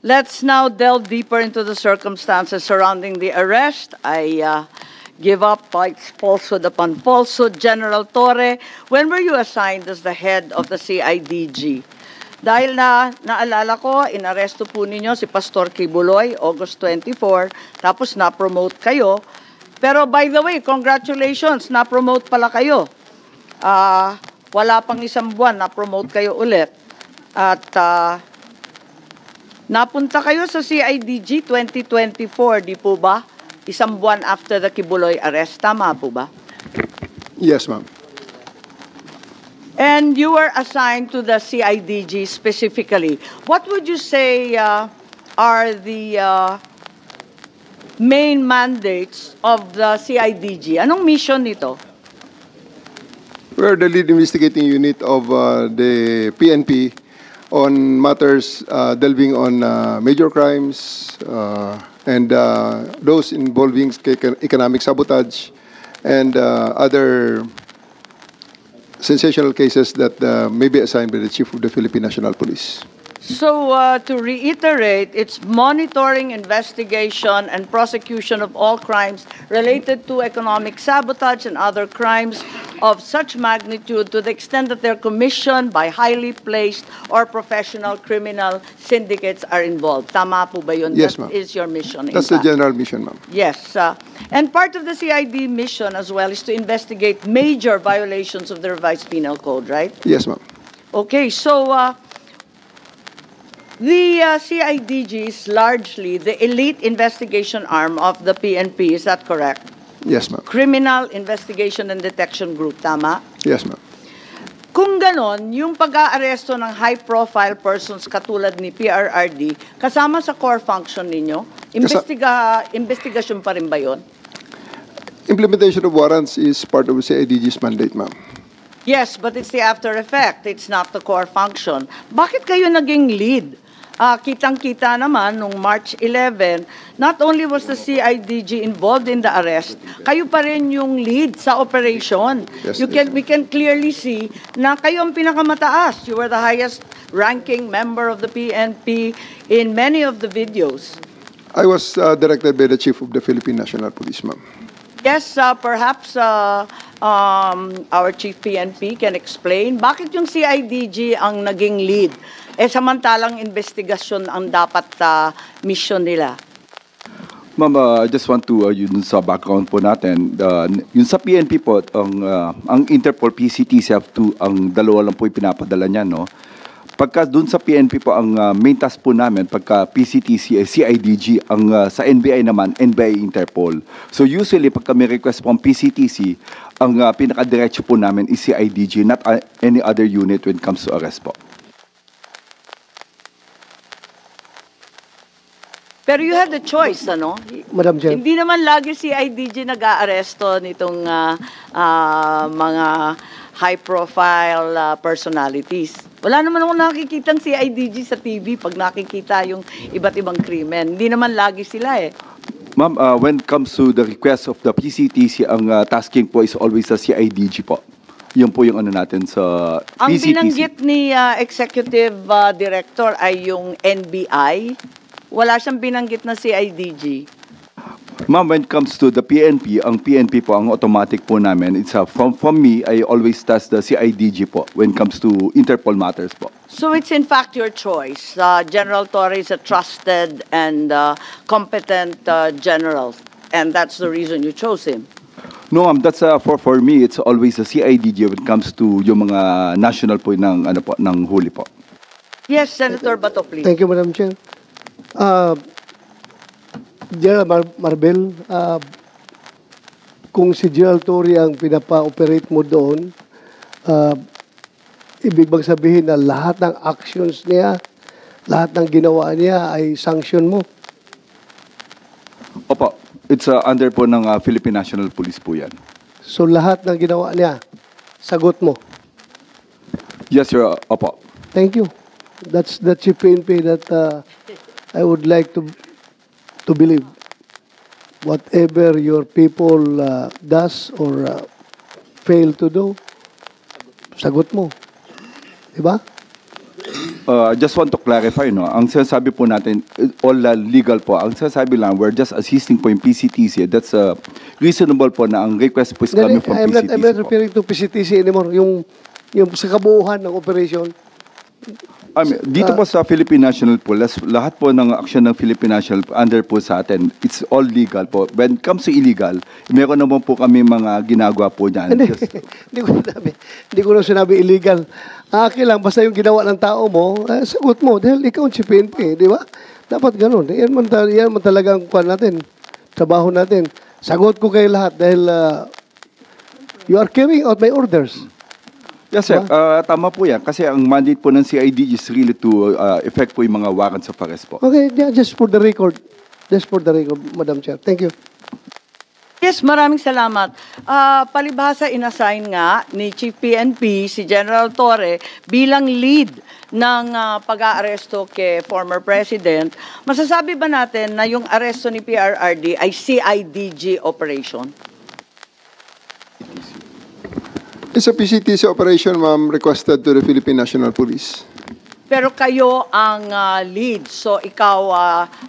Let's now delve deeper into the circumstances surrounding the arrest. I give up bites falsehood upon falsehood. General Torre, when were you assigned as the head of the CIDG? Dahil naalala ko, inaresto po ninyo si Pastor Kibuloy, August 24, tapos na-promote kayo. Pero by the way, congratulations, na-promote pala kayo. Wala pang isang buwan, na-promote kayo ulit. At napunta kayo sa CIDG 2024, di po ba? Isang buwan after the Kibuloy arrest, tama po ba? Yes, ma'am. And you were assigned to the CIDG specifically. What would you say are the main mandates of the CIDG? Anong mission nito? We're the lead investigating unit of the PNP on matters delving on major crimes and those involving economic sabotage and other sensational cases that may be assigned by the Chief of the Philippine National Police. So, to reiterate, it's monitoring, investigation, and prosecution of all crimes related to economic sabotage and other crimes of such magnitude to the extent that they're commissioned by highly placed or professional criminal syndicates are involved. Tama po ba yun? Yes, ma'am. That is your mission. That's the general mission, ma'am. Yes. And part of the CID mission as well is to investigate major violations of the revised penal code, right? Yes, ma'am. Okay, so the CIDG is largely the elite investigation arm of the PNP, is that correct? Yes, ma'am. Criminal Investigation and Detection Group, tama? Yes, ma'am. Kung ganon, yung pag-aaresto ng high-profile persons katulad ni PRRD, kasama sa core function ninyo, investigasyon pa rin ba yun? Implementation of warrants is part of the CIDG's mandate, ma'am. Yes, but it's the after effect. It's not the core function. Bakit kayo naging lead? Kitang-kita naman, nung March 11, not only was the CIDG involved in the arrest, kayo pa rin yung lead sa operation. Yes, We can clearly see na kayo ang pinakamataas. You were the highest ranking member of the PNP in many of the videos. I was directed by the Chief of the Philippine National Police, ma'am. Yes, perhaps our Chief PNP can explain bakit yung CIDG ang naging lead. Samantalang investigasyon ang dapat mission nila. Ma'am, I just want to, yun sa background po natin, yun sa PNP po, ang Interpol PCTC ang dalawa lang po pinapadala niya, no? Pagka dun sa PNP po, ang main task po namin, pagka PCTC, CIDG, ang sa NBI naman, NBI Interpol. So usually, pagka may request po ang PCTC, ang pinakadiretso po namin is CIDG, not any other unit when it comes to arrest po. Pero you had the choice, ano? Madam Chair. Hindi naman lagi CIDG nag-aaresto nitong mga high-profile personalities. Wala naman akong nakikitang CIDG sa TV pag nakikita yung iba't ibang krimen. Hindi naman lagi sila eh. Ma'am, when it comes to the request of the PCTC, ang tasking po is always sa CIDG po. Yun po yung ano natin sa PCTC. Ang binanggit ni Executive Director ay yung NBI. Wala siyang binanggit na CIDG. Ma'am, when it comes to the PNP, ang PNP po, ang automatic po namin, it's from me, I always task the CIDG po when it comes to Interpol matters po. So it's in fact your choice. General Torre is a trusted and competent general, and that's the reason you chose him. No, ma'am, that's for me, it's always the CIDG when it comes to yung mga national po ng, ano po, ng huli po. Yes, Senator Bato, please. Thank you, Madam Chair. General Marbel, kung si General Torre ang pinapa-operate mo doon, ibig bang sabihin na lahat ng actions niya, lahat ng ginawa niya ay sanction mo? Opo, it's under po ng Philippine National Police po yan. So lahat ng ginawa niya, sagot mo? Yes, sir. Opo. Thank you. That's the chief PNP that I would like to believe. Whatever your people does or fail to do, sagot mo. Diba? just want to clarify, no? Ang sinasabi po natin, all legal po. Ang sinasabi lang, we're just assisting po yung PCTC. That's reasonable po na ang request po is coming from I'm PCTC not po. referring to PCTC anymore. Yung sa kabuuhan ng operation. Dito po sa Philippine National po, lahat po ng action ng Philippine National under po sa atin, it's all legal po. When it comes to illegal, meron naman po kami mga ginagawa po dyan. Hindi ko na sinabi illegal. Akin lang, basta yung ginawa ng tao mo, sagot mo. Dahil ikaw si PNP, di ba? Dapat ganun. Yan man talagang kuwan natin, trabaho natin. Sagot ko kayo lahat dahil you are carrying out my orders. Yes, sir. Tama po yan. Kasi ang mandate po ng CID is really to effect po yung mga warrants of arrest po. Okay, yeah, just for the record. Just for the record, Madam Chair. Thank you. Yes, maraming salamat. Palibhasa inassign nga ni Chief PNP si General Torre bilang lead ng pag-aaresto kay former President. Masasabi ba natin na yung aresto ni PRRD ay CIDG operation? It's a PCTC operation, ma'am, requested to the Philippine National Police. Pero kayo ang lead. So ikaw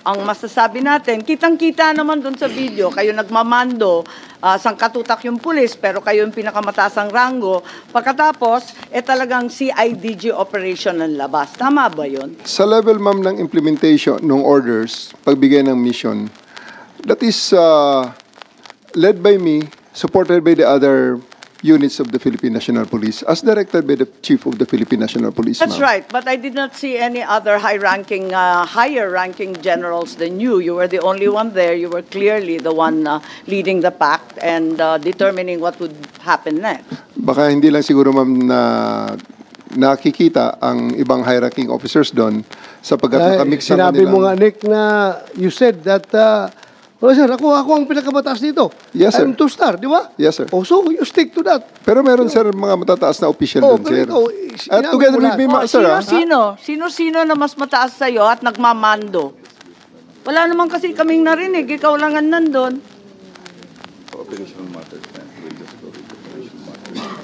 ang masasabi natin. Kitang-kita naman doon sa video, kayo nagmamando, sangkatutak yung pulis, pero kayo yung pinakamataasang rango. Pagkatapos, talagang CIDG operation ng labas. Tama ba yun? Sa level, ma'am, ng implementation ng orders, pagbigay ng mission, that is led by me, supported by the other units of the Philippine National Police, as directed by the Chief of the Philippine National Police. That's right, but I did not see any other higher-ranking generals than you. You were the only one there. You were clearly the one leading the pack and determining what would happen next. Baka hindi lang siguro, ma'am, na nakikita ang ibang high-ranking officers doon sapagkat nakamix ang Sinabi mo nga, kanilang... Nick, na you said that oh, sir, ako ang pinakamataas dito. Yes, sir. I'm two-star, di ba? Yes, sir. Oh, so you stick to that. Pero meron, sir, mga matataas na official Oh, doon, pero sir. ikaw, At sinabi together mo with me, lahat. sir, Sino-sino na mas mataas sa'yo at nagmamando? Wala naman kasi kaming narinig. Ikaw lang ang nandun.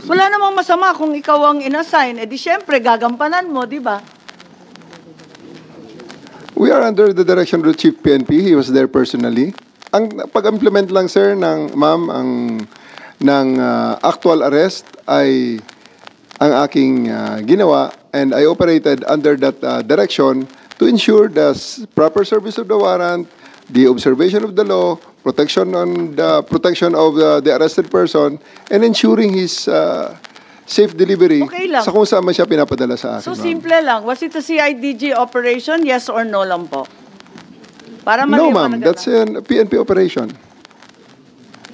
Wala namang masama kung ikaw ang inassign. Di syempre, gagampanan mo, di ba? We are under the direction of the Chief PNP. He was there personally. Ang pag-implement lang, sir, ng actual arrest ay ang aking ginawa, and I operated under that direction to ensure the proper service of the warrant, the observation of the law, protection of the arrested person, and ensuring his safe delivery Okay lang. sa kung saan man siya pinapadala sa akin. So, ma'am. simple lang. Was it a CIDG operation? Yes or no lang po? Para No, ma'am. maliwanag That's a PNP operation.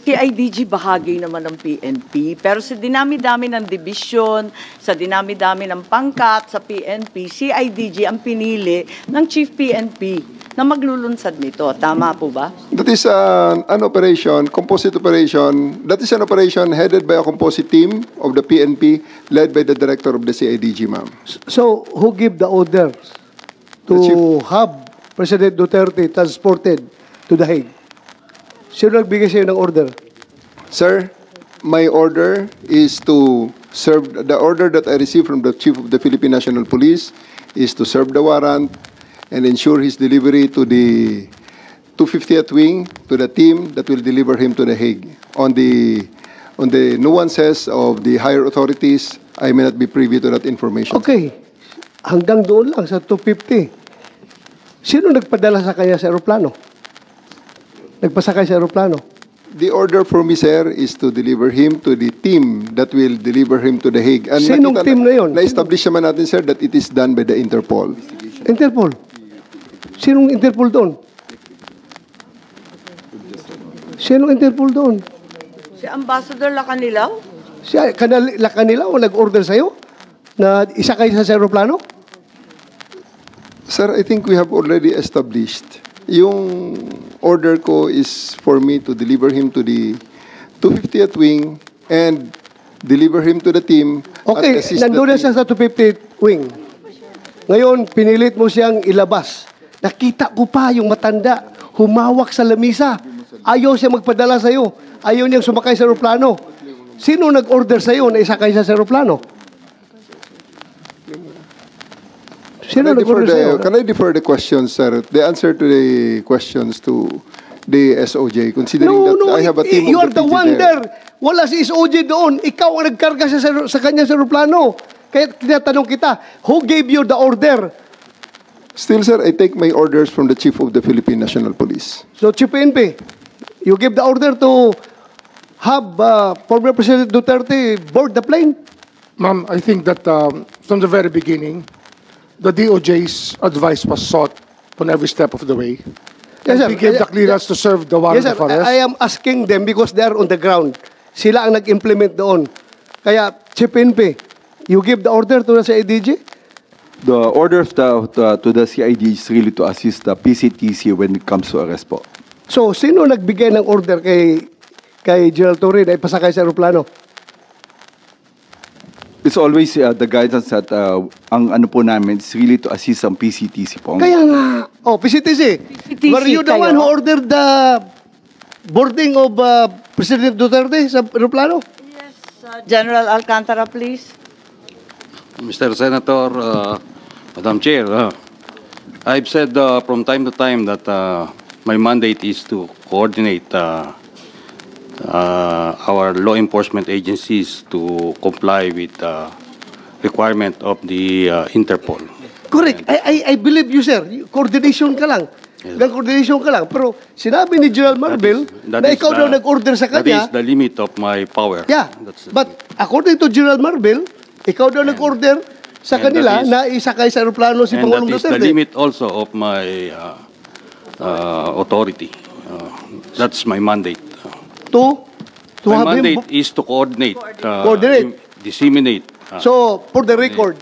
CIDG bahagi naman ng PNP, pero sa dinami-dami ng division, sa dinami-dami ng pangkat sa PNP, CIDG ang pinili ng Chief PNP na maglulunsad nito. Tama po ba? That is an operation, composite operation. That is an operation headed by a composite team of the PNP, led by the director of the CIDG, ma'am. So, who give the orders The to chief. have President Duterte transported to The Hague? Sino nagbigay sa'yo ng order? Sir, my order is to serve, the order that I received from the Chief of the Philippine National Police is to serve the warrant and ensure his delivery to the 250th Wing, to the team that will deliver him to The Hague. On the nuances of the higher authorities, I may not be privy to that information. Okay. Hanggang doon lang sa 250. Sino nagpadala sa kanya sa aeroplano? Nagpasakay sa aeroplano? The order for me, sir, is to deliver him to the team that will deliver him to The Hague. And Sinong team na yun? Na-establish naman natin, sir, that it is done by the Interpol. Interpol. Sinong Interpol doon? Sinong Interpol doon? Si Ambassador Lacanilaw? Siya, kanila o nag-order sa'yo na isakay sa aeroplano? Sir, I think we have already established. Yung order ko is for me to deliver him to the 250th Wing and deliver him to the team. Okay, at assist the nandun na team. siya sa 250th Wing. Ngayon, pinilit mo siyang ilabas. Nakita ko pa yung matanda, humawak sa lamisa. Ayaw siya magpadala sa'yo. Ayaw niyang sumakay sa aeroplano. Sino nag-order sa'yo na isakay siya sa aeroplano? Sino nag-order sa'yo? Can I defer the questions, sir? The answer to the questions to the SOJ, considering that I have a team you of are the the PG one there. there. Wala si SOJ doon. Ikaw ang nagkarga sa kanya sa aeroplano. Kaya tinatanong kita, who gave you the order? Still, sir, I take my orders from the Chief of the Philippine National Police. So, Chief PNP, you give the order to have former President Duterte board the plane? Ma'am, I think that from the very beginning, the DOJ's advice was sought on every step of the way. Yes, And sir. we gave the clearance to serve the warrant Yes, sir. of arrest. I am asking them because they are on the ground. Sila ang nag-implement doon. Kaya, Chief PNP, you give the order to the CIDG? The order of to the CID is really to assist the PCTC when it comes to arrest po. So, sino nagbigay ng order kay General Torre na ipasakay sa aeroplano? It's always the guidance that ang ano po namin is really to assist ang PCTC po. Kaya nga, PCTC, were you the kayo? one who ordered the boarding of President Duterte sa aeroplano? Yes, General Alcantara, please. Mr. Senator, Madam Chair, I've said from time to time that my mandate is to coordinate our law enforcement agencies to comply with the requirement of the Interpol. Correct. I believe you, sir. Coordination ka lang. Coordination ka lang. Pero sinabi ni General Marvel na ikaw daw nag-order sa That kanya. is the limit of my power. Yeah. But according to General Marvel, ikaw daw nag-order sa and kanila that is- na isakay sa aeroplano si And that Pangulong is the Duterte. limit also of my authority. That's my mandate. To My have him. mandate is to coordinate, Coordinate. disseminate. So, for the record,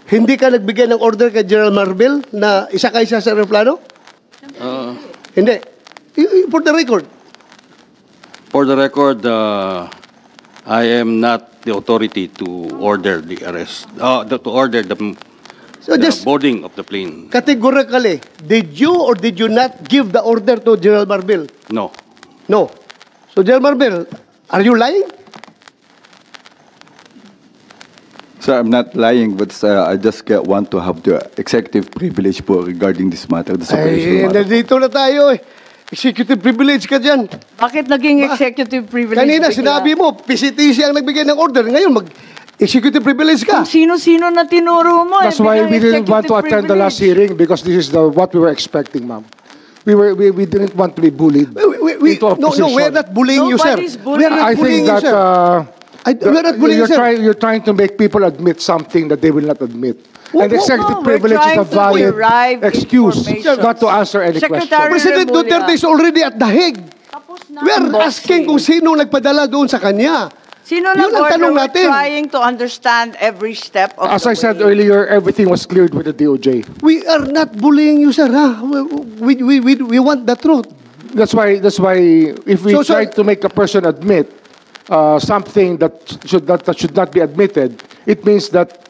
hindi ka nagbigay ng order kay General Marvel na isakay siya sa aeroplano? Hindi. For the record. For the record, I am not the authority to order the arrest, to order the So just boarding of the plane. categorically, did you or did you not give the order to General Marvel? No. No. So, General Marvel, are you lying? So I'm not lying, but I just want to have the executive privilege po regarding this matter. This Ay, operational matter. nandito na tayo eh. Executive privilege ka dyan. Bakit naging executive privilege? Kanina, bigla? sinabi mo, PCTC ang nagbigay ng order. Ngayon, mag-executive privilege ka. Kung sino-sino na tinuro mo. That's biglang why we didn't want to executive attend the last privilege. hearing because this is what we were expecting, ma'am. We didn't want to be bullied into a No, position. we're not bullying you, sir. Nobody's bullying. We're not I bullying think you, that sir. We're not bullying you, sir. you're trying to make people admit something that they will not admit. No, And no, executive no, we're privilege is trying a to valid derive excuse information. not to answer any Secretary- question. President Remulla. Duterte is already at The Hague. Tapos na We're ang asking boxing. kung sino nagpadala doon sa kanya. Sino Yun ang nag-order? tanong We're natin. trying to understand every step of As the I said way. earlier, everything was cleared with the DOJ. We are not bullying you, sir. Ha? We want the truth. That's why if we So, try sir- to make a person admit something that should not be admitted, it means that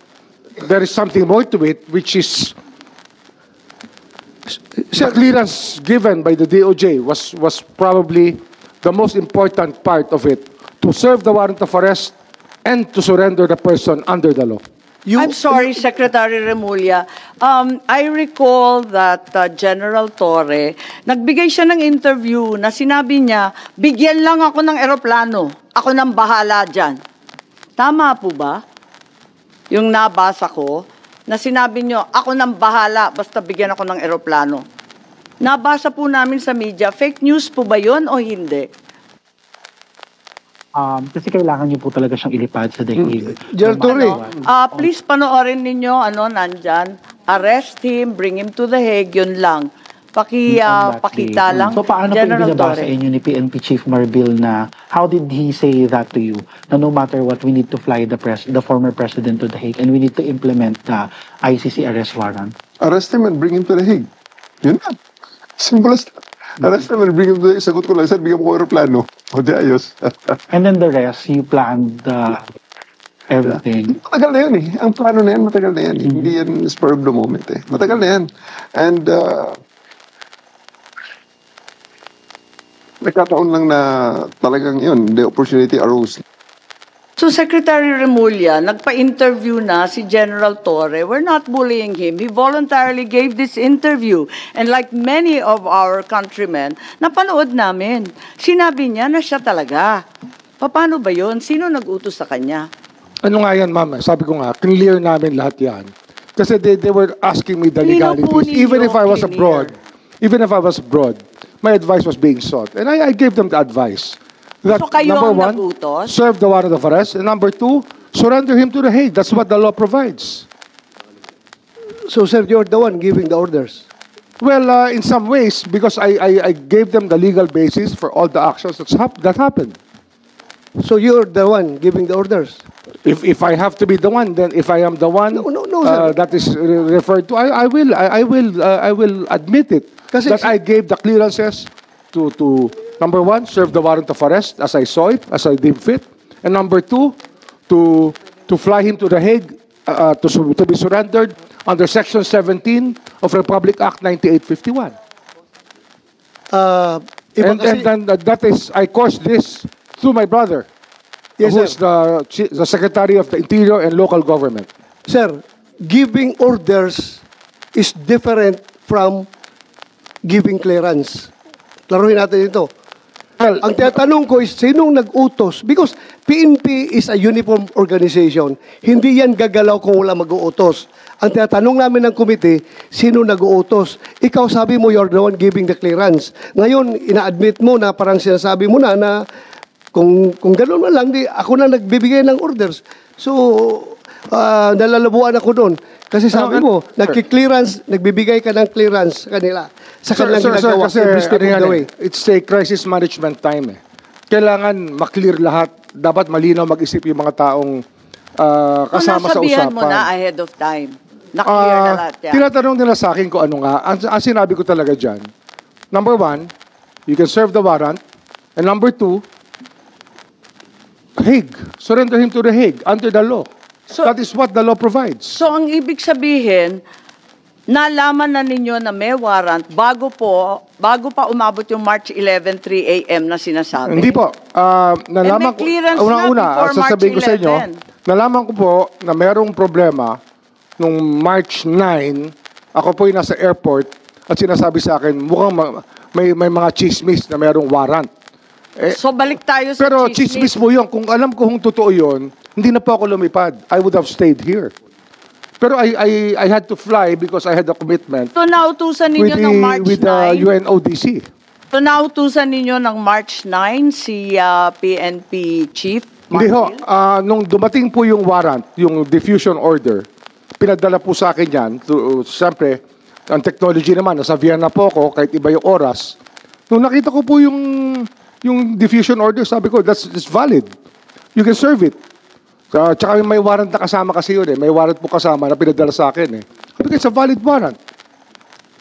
there is something more to it, which is the clearance given by the DOJ was probably the most important part of it, to serve the warrant of arrest and to surrender the person under the law. I'm sorry, Secretary Remulla. I recall that General Torre, nagbigay siya ng interview na sinabi niya, bigyan lang ako ng eroplano. Ako nang bahala dyan. Tama po ba? Yung nabasa ko, na sinabi niyo, ako nang bahala, basta bigyan ako ng eroplano. Nabasa po namin sa media, fake news po ba yun o hindi? Kasi kailangan niyo po talaga siyang ilipad sa daigdig. General Torre, Please panoorin ninyo, nandyan, arrest him, bring him to the Hague, yun lang. Pakita lang. So paano po General ibinabasa Torre. inyo ni PNP Chief Marbil na how did he say that to you? Na no matter what, we need to fly the former president to the Hague and we need to implement the ICC arrest warrant. Arrest him and bring him to the Hague. Yun na. Simple as that. Arrest him and bring him to the Hague. Sagot ko lang, sir, bigyan mo ko aeroplano. O di ayos. And then the rest, you planned everything. Matagal na yun eh. Ang plano na yan, matagal na yan. Hindi yan spur of the moment eh. Matagal na yan. And nagkataon lang na talagang yun, the opportunity arose. So Secretary Remulla, nagpa-interview na si General Torre. We're not bullying him. He voluntarily gave this interview. And like many of our countrymen, napanood namin. Sinabi niya na siya talaga. Paano ba yun? Sino nag-utos sa kanya? Ano nga yan, ma'am? Sabi ko nga, clear namin lahat yan. Kasi they were asking me the Nino po legalities. ninyo, Even if I was clear. abroad, my advice was being sought. And I gave them the advice. That, So kayo number ang one, nag-utos? serve the warrant of arrest. And number two, surrender him to the Hague. That's what the law provides. So, sir, you're the one giving the orders. Well, in some ways, because I gave them the legal basis for all the actions that happened. So, you're the one giving the orders. If I have to be the one, then if I am the one No, sir. that is referred to, I will admit it. Kasi that I gave the clearances to number one, serve the warrant of arrest as I saw it, as I deemed fit, and number two, to fly him to the Hague to be surrendered under Section 17 of Republic Act 9851. And that is, I caused this through my brother, Yes, who is sir. the Secretary of the Interior and Local Government. Sir, giving orders is different from giving clearance. Laruin natin ito. Well, Ang tinatanong ko is, sinong nag-utos? Because PNP is a uniform organization. Hindi yan gagalaw kung wala mag-uutos. Ang tinatanong namin ng committee, sino nag-uutos? Ikaw sabi mo, you're the one giving the clearance. Ngayon, ina-admit mo na parang sinasabi mo na kung gano'n man lang, ako na nagbibigay ng orders. So, nalalabuan ako doon. Kasi sabi mo, nagki-clearance, nagbibigay ka ng clearance sa kanila. Sa kanilang ginagawa, kasi every step ano of yan the way. it's a crisis management time. Kailangan maklear lahat. Dapat malinaw mag-isip yung mga taong kasama sa nasabihan usapan. mo na ahead of time. Na-clear na lahat yan. Tinatanong nila sa akin kung ano nga. Ang sinabi ko talaga dyan, number one, you can serve the warrant. And number two, Hague. Surrender him to the Hague under the law. So- That is what the law provides. So ang ibig sabihin, nalaman na ninyo na may warrant bago pa umabot yung March 11, 3 a.m. na sinasabi? Hindi po. Nalaman may clearance ko, na unang-una, before sasabihin ko March sa inyo, 11. nalaman ko po na mayroong problema nung March 9, ako po yung nasa airport at sinasabi sa akin, mukhang may mga chismis na mayroong warrant. So balik tayo sa Pero chismis mo yun. Kung alam ko kung totoo yun, hindi na po ako lumipad. I would have stayed here. Pero I had to fly because I had a commitment So nautusan ninyo ng March with the 9? UNODC. So nautusan ninyo ng March 9 si PNP Chief? Hindi ho. Martil? Nung dumating po yung warrant, yung diffusion order, pinadala po sa akin yan. Siyempre, ang technology naman, nasa Vienna po ako, kahit iba yung oras. Nung nakita ko po yung diffusion order, sabi ko, that's valid. You can serve it. Tsaka may warrant na kasama kasi yun eh. May warrant po kasama na pinadala sa akin eh. Sabi ko, it's a valid warrant.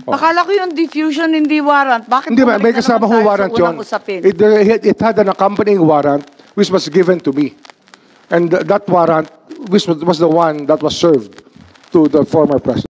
Akala ko yung diffusion hindi warrant. Bakit Hindi ba, bumalik may na kasama naman ko tayo sa warrant unang yun. usapin? It had an accompanying warrant which was given to me. And that warrant which was the one that was served to the former president.